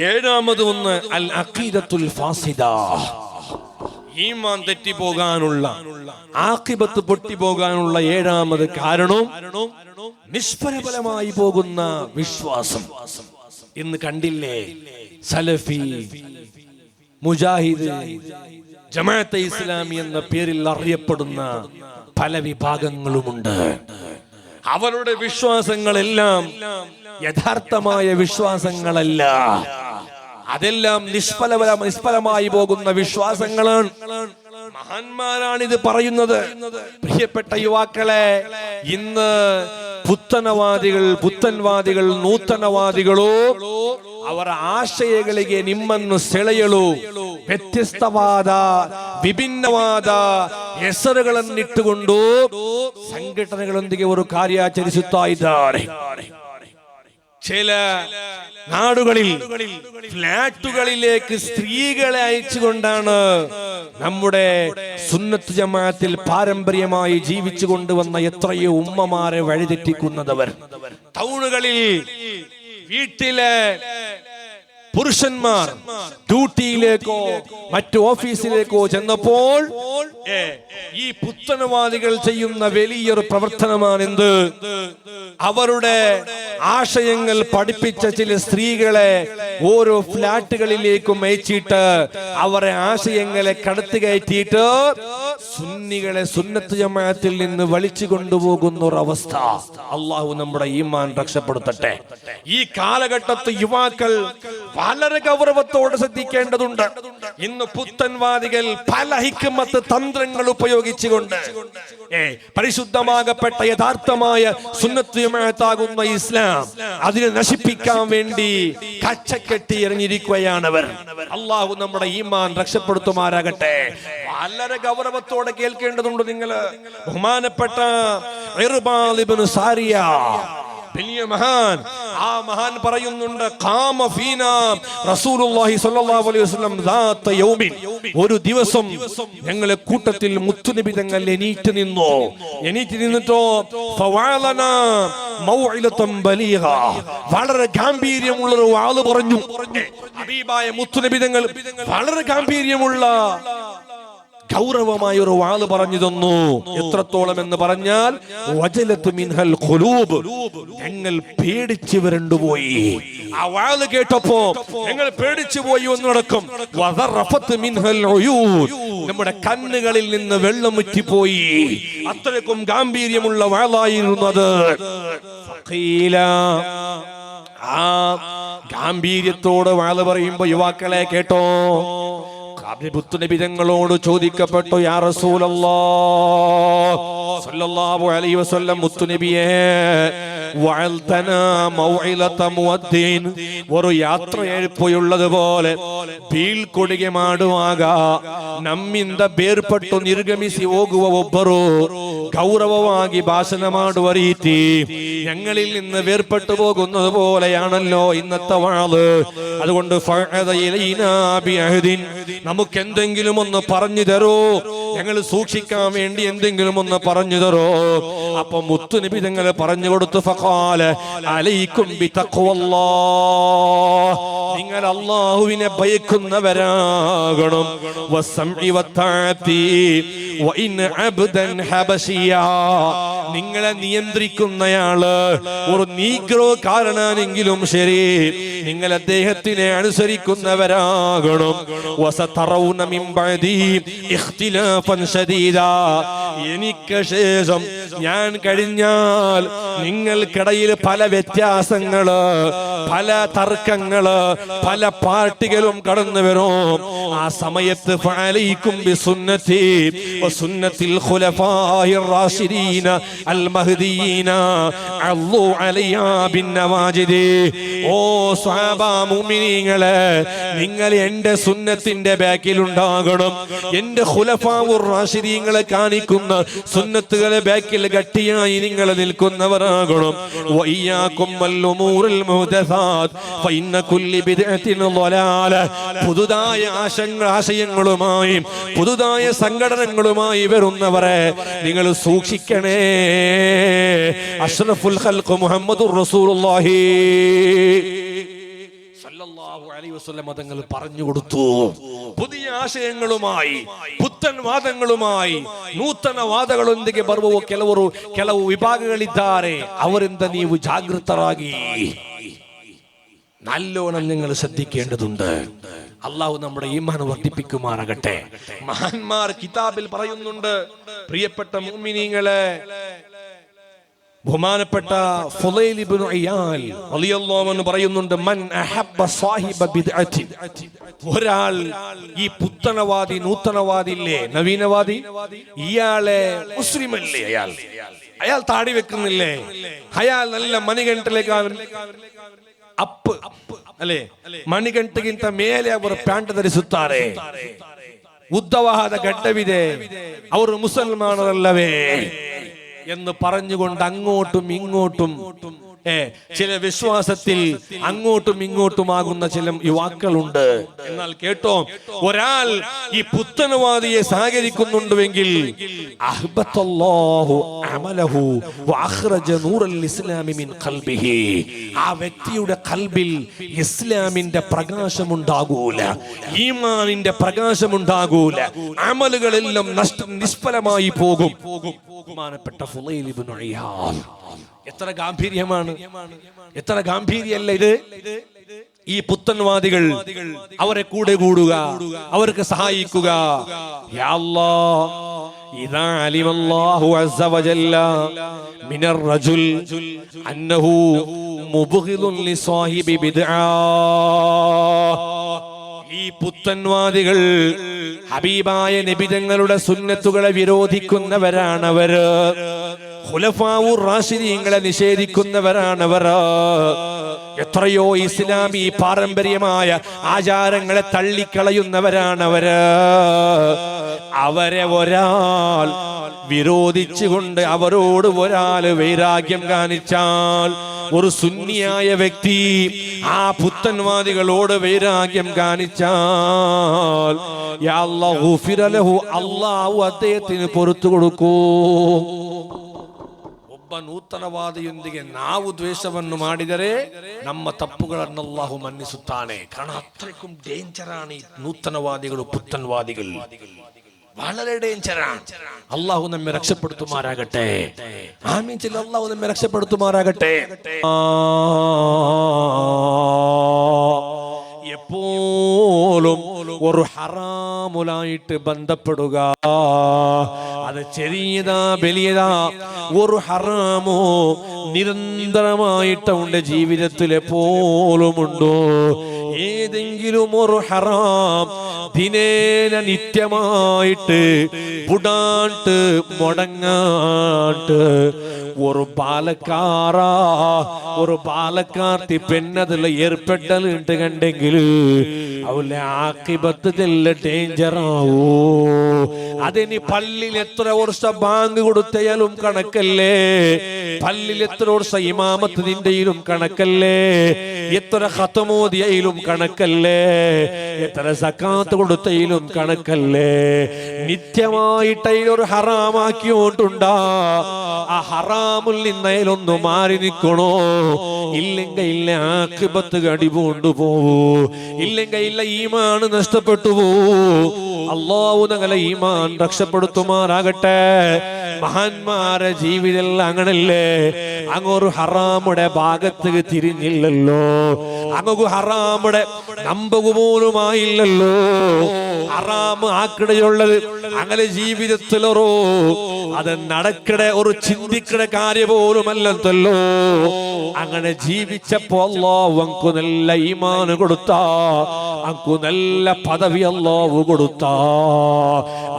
ഏഴാമത് ഒന്ന് അൽ അഖീദത്തുൽ ഫാസിദ, ഈമാൻ തെറ്റിപ്പോകാനുള്ള, ആഖിബത്ത് പൊട്ടിപ്പോകാനുള്ള ഏഴാമത് കാരണം നിഷ്ഫലമായി പോകുന്ന വിശ്വാസം. ഇന്ന് കണ്ടില്ലേ, സലഫി, മുജാഹിദ്, ജമാഅത്തെ ഇസ്ലാമി എന്ന പേരിൽ അറിയപ്പെടുന്ന പല വിഭാഗങ്ങളുമുണ്ട്. അവരുടെ വിശ്വാസങ്ങളെല്ലാം യഥാർത്ഥമായ വിശ്വാസങ്ങളല്ല, അതെല്ലാം നിഷ്ഫലമായി പോകുന്ന വിശ്വാസങ്ങളാണ്. മഹാന്മാരാണ് ഇത് പറയുന്നത്. പ്രിയപ്പെട്ട യുവാക്കളെ, ഇന്ന് പുത്തൻവാദികൾ ನೂತನವಾದಿಗಳು ಅವರ ಆಶಯಗಳಿಗೆ ನಿಮ್ಮನ್ನು ಸೆಳೆಯಲು ವ್ಯತ್ಯಸ್ತವಾದ ವಿಭಿನ್ನವಾದ ಹೆಸರುಗಳನ್ನಿಟ್ಟುಕೊಂಡು ಸಂಘಟನೆಗಳೊಂದಿಗೆ ಅವರು ಕಾರ್ಯಾಚರಿಸುತ್ತಾ ಇದ್ದಾರೆ. ചില നാടുകളിൽ ഫ്ലാറ്റുകളിലേക്ക് സ്ത്രീകളെ അയച്ചുകൊണ്ടാണ് നമ്മുടെ സുന്നത്ത് ജമാഅത്തിൽ പാരമ്പര്യമായി ജീവിച്ചു കൊണ്ടുവന്ന എത്രയോ ഉമ്മമാരെ വഴിതെറ്റിക്കുന്നതവർ. ടൗണുകളിൽ വീട്ടിലെ പുരുഷന്മാർ ഡ്യൂട്ടിയിലേക്കോ മറ്റു ഓഫീസിലേക്കോ ചെന്നപ്പോൾ ഈ പുത്തനവാദികൾ ചെയ്യുന്ന വലിയൊരു പ്രവർത്തനമാണെന്ത്? അവരുടെ ആശയങ്ങൾ പഠിപ്പിച്ച ചില സ്ത്രീകളെ ഓരോ ഫ്ലാറ്റുകളിലേക്കും അയച്ചിട്ട് അവരെ ആശയങ്ങളെ കടത്തുകയറ്റിയിട്ട് സുന്നികളെ സുന്നത്ത് ജമാഅത്തിൽ നിന്ന് വലിച്ചു കൊണ്ടുപോകുന്ന ഒരു അവസ്ഥ. അള്ളാഹു നമ്മുടെ ഈമാൻ രക്ഷപ്പെടുത്തട്ടെ. ഈ കാലഘട്ടത്ത് യുവാക്കൾ വളരെ ഗൗരവത്തോടെ ശ്രദ്ധിക്കേണ്ടതുണ്ട്. ഇന്ന് പുത്തൻവാദികൾ പല ഹിക്മത്ത് തന്ത്രങ്ങൾ ഉപയോഗിച്ചുകൊണ്ട് പരിശുദ്ധമാകപ്പെട്ട യഥാർത്ഥമായ സുന്നത്ത് ജമാഅത്താകുന്ന ഇസ്ലാം അതിനെ നശിപ്പിക്കാൻ വേണ്ടി കച്ചക്കെട്ടി എറിഞ്ഞിരിക്കുകയാണവർ. അള്ളാഹു നമ്മുടെ ഈമാൻ രക്ഷപ്പെടുത്തുമാറാകട്ടെ. വളരെ ഗൗരവത്തോടെ കേൾക്കേണ്ടതുണ്ട്. നിങ്ങൾ ബഹുമാനപ്പെട്ട ഇർബാദ് ഇബ്നു സാരിയ, വലിയ മഹാൻ, ആ മഹാൻ പറയുന്നുണ്ട്, ഖാമ ഫീനാ റസൂലുള്ളാഹി സ്വല്ലല്ലാഹു അലൈഹി വസല്ലം ദാത യൗമിൻ, ഒരു ദിവസം ഞങ്ങളെ കൂട്ടത്തിൽ മുത്തുനബി തങ്ങൾ എണീറ്റ് നിന്നിട്ടോ ഫവഅലനാ മൗഇലതൻ ബലീഗ, വളരെ ഗാംഭീര്യമുള്ള ഒരു വാള് പറഞ്ഞു. ഹബീബായ മുത്തുനബി തങ്ങൾ വളരെ ഗാംഭീര്യമുള്ള ഗൗരവമായ ഒരു വാള് പറഞ്ഞു തന്നു. എത്രത്തോളം എന്ന് പറഞ്ഞാൽ വജലത്ത് മിൻഹൽ ഖുലൂബ്, ഞങ്ങൾ പേടിച്ചു വരണ്ടുപോയി. ആ വാള് കേട്ടപ്പോ ഞങ്ങൾ പേടിച്ചു പോയി ഒന്നടക്കം. വദറഫത്ത് മിൻഹൽ ഉയൂൻ, നമ്മുടെ കണ്ണുകളിൽ നിന്ന് വെള്ളം മുറ്റിപ്പോയി. അത്രയ്ക്കും ഗാംഭീര്യമുള്ള വാളായിരുന്നു അത്. ഫഖീല, ആ ഗാംഭീര്യത്തോട് വാള് പറയുമ്പോ യുവാക്കളെ കേട്ടോ, മുത്തുനബിതങ്ങളോട് ചോദിക്കപ്പെട്ടു, യാ റസൂലല്ലാഹ് സ്വല്ലല്ലാഹു അലൈഹി വസല്ലം, മുത്തുനബിയേ, വഅൽതനാ മൗഇലത മുഅദ്ദിൻ, ഒരു യാത്രയെഴുപ്പുള്ളതുപോലെ ಬೀಳ್ಕೊಡುಗೆ ಮಾಡುವಾಗ ನಮ್ಮಿಂದ ಬೇರ್ಪಟ್ಟು ನಿರ್ಗಮಿಸಿ ಹೋಗುವ ಒಬ್ಬರು ಗೌರವವಾಗಿ ಭಾಷಣ ಮಾಡುವ ರೀತಿ ഞങ്ങളിൽ നിന്ന് വേർപെട്ടു പോകുന്നത് പോലെയാണല്ലോ ഇന്നത്തെ വാള്. അതുകൊണ്ട് നമുക്ക് എന്തെങ്കിലും ഒന്ന് പറഞ്ഞു തരോ, ഞങ്ങൾ സൂക്ഷിക്കാൻ വേണ്ടി എന്തെങ്കിലും ഒന്ന് പറഞ്ഞു തരോ. അപ്പൊ മുത്തുനബി തങ്ങൾ പറഞ്ഞു കൊടുത്തു, ഫഖാല അലൈക്കും ബിതഖ്വല്ലാഹ്, നിങ്ങൾ അല്ലാഹുവിനെ ഭയക്കുന്നവരാകണം. വസംഇ വതഅതി വഇൻ അബ്ദൻ ഹബശിയ, നിങ്ങളെ നിയന്ത്രിക്കുന്നയാള് ഒരു നീഗ്രോ കാരനാണെങ്കിലും ശരി, നിങ്ങൾ അദ്ദേഹത്തിനെ അനുസരിക്കുന്നവരാകണം. വസതറൗന മിൻ ബഅദി ഇഖ്തിലാഫൻ ശദീദാ, എനിക്ക് ശേഷം ഞാൻ കഴിഞ്ഞാൽ നിങ്ങൾക്കിടയിൽ പല വ്യത്യാസങ്ങള്, പല തർക്കങ്ങള്, പല പാർട്ടികളും കടന്നു വരും. ആ സമയത്ത് ഫഅലൈക്കും ബിസുന്നതി വസുന്നതിൽ ഖുലഫാഇർ റാഷിദീന അൽ മഹ്ദിയീന അള്ളു അലൈഹാ ബിന്നവാജിദി. ഓ സ്വഹാബ മുഅ്മിനീങ്ങളെ, നിങ്ങൾ എന്റെ സുന്നത്തിന്റെ ബാക്കിൽ ഉണ്ടാകണം. എന്റെ ഖുലഫാഉർ റാഷിദീങ്ങളെ കാണിക്കുന്ന സുന്നത്തുകളെ ബാക്കിൽ ഗട്ടിയായി നിങ്ങൾ നിൽക്കുന്നവരാകണം. വഇയ്യാകും വൽ ഉമൂറുൽ മുഹ്ദസാത് ഫഇന്ന കുല്ലി ബിദ്അത്തിൻ ളലാല, പുതുതായ ആശയങ്ങളുമായി പുതുതായ സംഘടനകളുമായി വരുന്നവരെ നിങ്ങൾ സൂക്ഷിക്കണേ. അഷ്റഫുൽ ഖൽഖ് മുഹമ്മദുർ റസൂലുള്ളാഹി സ്വല്ലല്ലാഹു അലൈഹി വസല്ലം തങ്ങൾ പറഞ്ഞു കൊടുത്തു. പുതിയ ആശയങ്ങളുമായി, പുത്തൻ ವಾದങ്ങളുമായി, ನೂತನ ವಾದಗಳೊಂದಿಗೆ ಬರುವ ಕೆಲವು ವಿಭಾಗಗಳಿದ್ದಾರೆ. ಅವರಿಂದ ನೀವು ಜಾಗೃತರಾಗಿ നല്ലോണം നിങ്ങൾ ശ്രദ്ധിക്കേണ്ടതുണ്ട്. അള്ളാഹു നമ്മുടെ ഈമാൻ വർദ്ധിപ്പിക്കുമാറാകട്ടെ. മഹാന്മാർ കിതാബിൽ പറയുന്നുണ്ട്, പ്രിയപ്പെട്ട മുഅ്മിനീങ്ങളെ, ബഹുമാനപ്പെട്ട ഫുളൈൽ ഇബ്നു ഇയാൽ റളിയല്ലാഹു അൻഹു പറയുന്നുണ്ട്, മൻ അഹബ്ബ സാഹിബ ബിദ്അത്തി, ഒരാൾ ഈ പുത്തനവാദി, നൂതനവാദി ഇല്ലേ, നവീനവാദി, ഇയാളെ മുസ്ലിമല്ലേ, അയാൾ താടി വെക്കുന്നില്ലേ, അയാൾ നല്ല ಮಣಿಗಂಟಲೇಕ ಅಪ್ ಅಲ್ಲೇ ಮಣಿಗಂಟೆಗಿಂತ ಮೇಲೆ ಅವರು ಪ್ಯಾಂಟ್ ಧರಿಸುತ್ತಾರೆ, ಉದ್ದವಾದ ಗಡ್ಡವಿದೆ, ಅವರು ಮುಸಲ್ಮಾನರಲ್ಲವೇ എന്ന് പറഞ്ഞുകൊണ്ട് അങ്ങോട്ടും ഇങ്ങോട്ടും ചില വിശ്വാസത്തിൽ അങ്ങോട്ടും ഇങ്ങോട്ടുമാകുന്ന ചില യുവാക്കളുണ്ട്. എന്നാൽ കേട്ടോ, ഒരാൾ ഈ പുത്തനവാദിയെ സഹകരിക്കുന്നുണ്ടെങ്കിൽ അഹ്ബത്തല്ലാഹു അമലഹു വഅഖ്റജ നൂറൽ ഇസ്ലാമി മിൻ ഖൽബിഹി, ആ വ്യക്തിയുടെ ഖൽബിൽ ഇസ്ലാമിന്റെ പ്രകാശമുണ്ടാകൂല, ഈമാനിന്റെ പ്രകാശമുണ്ടാകൂല, അമലുകളെല്ലാം നിഷ്ഫലമായി പോകും. ബഹുമാനപ്പെട്ട ഫുളൈൽ ഇബ്നു ഇയാൽ, എത്ര ഗാംഭീര്യമാണ്, എത്ര ഗാംഭീര്യല്ല ഇത്. ഈ പുത്തൻവാദികൾ, അവരെ കൂടെ കൂടുക, അവർക്ക് സഹായിക്കുക. യാ അല്ലാഹ്, ഇദാ അലിമല്ലാഹു അസ്സ വജല്ല മിനർ റജുൽ അന്നഹു മുബ്ഗിദുൻ ലിസാഹിബി ബിദ്അ, ഈ പുത്തൻവാദികൾ ഹബീബായ നബി തങ്ങളുടെ സുന്നത്തുകളെ വിരോധിക്കുന്നവരാണവര്, ഖുലഫാഉർ റാഷിദീങ്ങളെ നിഷേധിക്കുന്നവരാണവർ, എത്രയോ ഇസ്ലാമി പാരമ്പര്യമായ ആചാരങ്ങളെ തള്ളിക്കളയുന്നവരാണവര്. അവരെ ഒരാൾ വിരോധിച്ചുകൊണ്ട് അവരോട് ഒരാൾ വൈരാഗ്യം കാണിച്ചാൽ, ഒരു സുന്നിയായ വ്യക്തി ആ പുത്തൻവാദികളോട് വൈരാഗ്യം കാണിച്ചാൽ, യാ അല്ലാഹു ഗുഫിറ ലഹു, അല്ലാഹു അദ്ദേഹത്തിന് പുറത്തു കൊടുക്കൂ. ಒಬ್ಬ ನೂತನವಾದಿಯೊಂದಿಗೆ ನಾವು ದ್ವೇಷವನ್ನು ಮಾಡಿದರೆ ನಮ್ಮ ತಪ್ಪುಗಳನ್ನು ಅಲ್ಲಾಹು ಮನ್ನಿಸುತ್ತಾನೆ. ಕಾರಣ ಅത്രയ്ക്കും ഡേഞ്ചറാണ് ഈ നൂതനവാദികൾ, പുത്തൻവാദികൾ, വളരെ ഡേഞ്ചറാണ്. അല്ലാഹു നമ്മെ രക്ഷപ്പെടുത്തുമാറാകട്ടെ. ആമീൻ ചൊല്ലി അല്ലാഹു നമ്മെ രക്ഷപ്പെടുത്തുമാറാകട്ടെ. എപ്പോഴും ഒരു ഹറാമുലായിട്ട് ബന്ധപ്പെടുക, അത് ചെറിയതാ വലിയതാ, ഒരു ഹറാമോ നിരന്തരമായിട്ട് അവന്റെ ജീവിതത്തിൽ എപ്പോഴും ഉണ്ടോ? ഏതെങ്കിലും ഒരു ഹറാം ദിനേന നിത്യമായിട്ട് പുടാണ്ട് മുടങ്ങാണ്ട് ഒരു ബാലക്കാറാ, ഒരു ബാലക്കാർത്തി പെണ്ണതിൽ ഏർപ്പെട്ടലുണ്ട് കണ്ടെങ്കിൽ അവളെ ആക്കിബത്ത് ചെല്ല ഡേഞ്ചറാവോ. അതിന് പള്ളിയിൽ എത്ര വർഷം ബാങ്ക് കൊടുത്തയാലും കണക്കല്ലേ, പള്ളിയിൽ എത്ര വർഷം ഇമാമത്ത് നിന്റെയിലും കണക്കല്ലേ, എത്ര ഖത്മോദിയയിലും കണക്കല്ലേ, എത്ര സക്കാത്ത് കൊടുത്തയിലും കണക്കല്ലേ. നിത്യമായിട്ട് അതിലൊരു ഹറാമാക്കിയോണ്ടുണ്ടാ, ആ ഹറാമിൽ നിന്നതിലൊന്ന് മാറി നിൽക്കണോ? ഇല്ലെങ്കിൽ ഇല്ല ആഖിബത്ത് കടിപൂണ്ടു പോവൂ, ഇല്ലെങ്കിൽ ഇല്ല ഈമാൻ നഷ്ടപ്പെട്ടു പോവൂ. അല്ലാഹു ഞങ്ങളെ ഈമാൻ രക്ഷപ്പെടുത്തുമാറാകട്ടെ. മഹാന്മാരെ ജീവിതം അങ്ങനല്ലേ, അങ്ങൊരു ഹറാമുടെ ഭാഗത്തേക്ക് തിരിഞ്ഞില്ലല്ലോ, അങ്ങ് ഹറാമുടെ നമ്പകു പോലുമായില്ലല്ലോ. ഹറാമ് ആക്കിടയുള്ളത് അങ്ങനെ ജീവിതത്തിലൊരു അത് നടക്കട ഒരു ചിന്തിക്കട കാര്യം പോലുമല്ലോ. അങ്ങനെ ജീവിച്ചപ്പോ അല്ലാഹു അങ്കു നല്ല ഈമാന് കൊടുത്താ, അങ്കു നല്ല പദവി അല്ലാഹു കൊടുത്താ.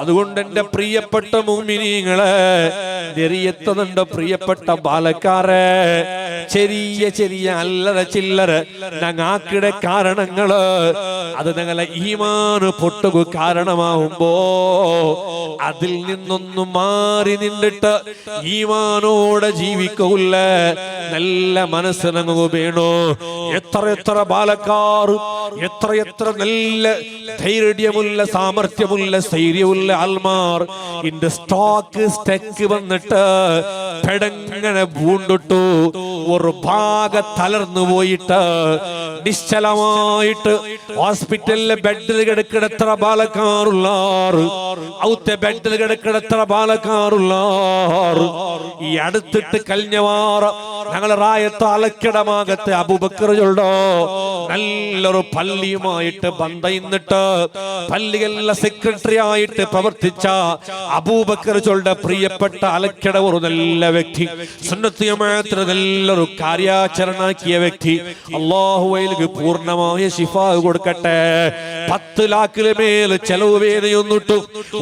അതുകൊണ്ട് എന്റെ പ്രിയപ്പെട്ട മുഅ്മിനീങ്ങളെ, നെറിയെത്തുന്നുണ്ട് പ്രിയപ്പെട്ട ബാലക്കാരെ, ചെറിയ ചെറിയ അല്ലറ ചില്ലറ ഞങ്ങാക്കിടെ കാരണങ്ങള് അത് ഞങ്ങളെ ഈമാന് പൊട്ടുക കാരണമാവുമ്പോ അതിൽ നിന്നൊന്നും മാറി നിന്നിട്ട് ഈമാനോടെ ജീവിക്കൂല്ല. നല്ല മനസ്സ് ഞങ്ങൾക്ക് വേണോ. എത്ര എത്ര ബാലക്കാർ, എത്ര എത്ര നല്ല ധൈര്യമുള്ള സാമർത്ഥ്യമുള്ള സ്ഥൈര്യമുള്ള ആൾമാർ ഇന്റെ സ്റ്റോക്ക് വന്നിട്ട് പെടങ്ങനെ പൂണ്ടിട്ടു ഒരു ഭാഗ തളർന്നു പോയിട്ട് നിശ്ചലമായിട്ട് ഹോസ്പിറ്റലിലെ ബെഡിൽ കിടക്കിടത്ര ബാലക്കാറുള്ളാറ് ഔത്തെ ബെഡിൽ കിടക്കിടത്ര ബാലക്കാറുള്ളാറ് ഈ അടുത്തിട്ട് കഴിഞ്ഞവാറ ഞങ്ങളെ റായത്ത് അലക്കിടമാകത്തെ അബൂബക്കർ ചൊല്ലോ നല്ലൊരു പള്ളിയുമായിട്ട് ബന്ധയിന്നിട്ട് പള്ളികളിലെ സെക്രട്ടറി ആയിട്ട് പ്രവർത്തിച്ച അബൂബക്കർ ചൊല്ലുടെ പ്രിയപ്പെട്ട അലക്കിട ഒരു നല്ല വ്യക്തി, സുന്നത്ത് ജമാഅത്തിന് നല്ലൊരു കാര്യാചരണാക്കിയ വ്യക്തി. അല്ലാഹു അയാൾക്ക് പൂർണ്ണമായ ശിഫാ കൊടുക്കട്ടെ. 10 ലക്ഷത്തിന് മേൽ ചെലവ് വേദനയൊന്നിട്ടു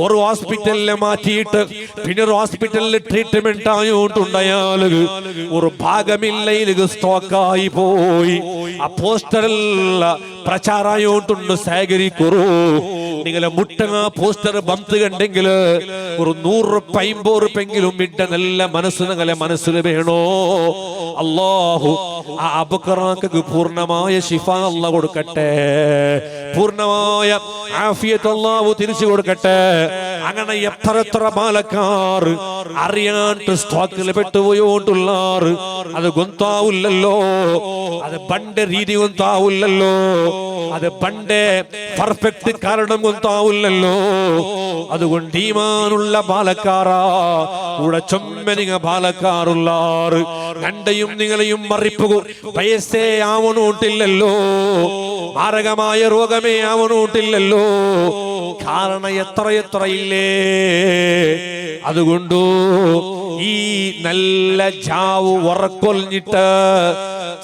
ഒരു ഹോസ്പിറ്റലിലെ മാറ്റിയിട്ട് പിന്നെ ഒരു ഹോസ്പിറ്റലിൽ ട്രീറ്റ്മെന്റ് ആയോണ്ടുണ്ടായാൽ ഒരു ഭാഗമില്ല സ്റ്റോക്കായി പോയി. ആ പോസ്റ്ററിൽ പ്രചാരായോണ്ടുണ്ട് ശേഖരിക്കുറു. നിങ്ങളെ മുട്ടങ്ങ പോസ്റ്റർ ബംത് കണ്ടെങ്കിൽ ഒരു 100 50 ഇട്ട നല്ല മനസ്സ് നിങ്ങളെ മനസ്സിൽ വേണോ. അല്ലാഹു ആ അബൂബക്കർക്ക് പൂർണ്ണമായ ശിഫ അല്ലാഹു കൊടുക്കട്ടെ, പൂർണ്ണമായ ആഫിയത്ത് അല്ലാഹു തിരിച്ചു കൊടുക്കട്ടെ. അങ്ങനെ എത്ര ബാലക്കാർ അറിയാണ്ട് സ്റ്റോക്കിൽ പെട്ടുപോയോണ്ടുള്ളാറ് അത് ഗൊന്താവില്ലല്ലോ, അത് പണ്ട് രീതി ഗൊന്താവില്ലല്ലോ, അത് പണ്ട് പെർഫെക്റ്റ് കാരണം ഗൊന്താവില്ലല്ലോ. അതുകൊണ്ട് ഈമാനുള്ള ബാലക്കാറാ കൂടെ ചൊമ്മനിങ്ങ ബാലക്കാറുള്ളാറ് രണ്ടയും നിങ്ങളെയും മറിപ്പു വയസ്സേ ആവണോട്ടില്ലല്ലോ, മാരകമായ രോഗമേ ആവണോട്ടില്ലല്ലോ. കാരണം എത്ര ഇല്ലേ. അതുകൊണ്ടു ഈ നല്ല ജാവ് ഉറക്കൊലിഞ്ഞിട്ട്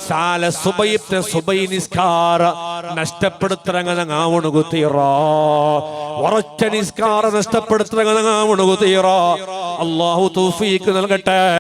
സാല സുബൈത്തെ സുബൈ നിസ്കാര നഷ്ടപ്പെടുത്തരങ്ങാവണു കുത്തീറ, ഉറച്ച നിസ്കാര നഷ്ടപ്പെടുത്തരങ്ങാവണു കുത്തീറ. അല്ലാഹു തൗഫീഖ് നൽകട്ടെ.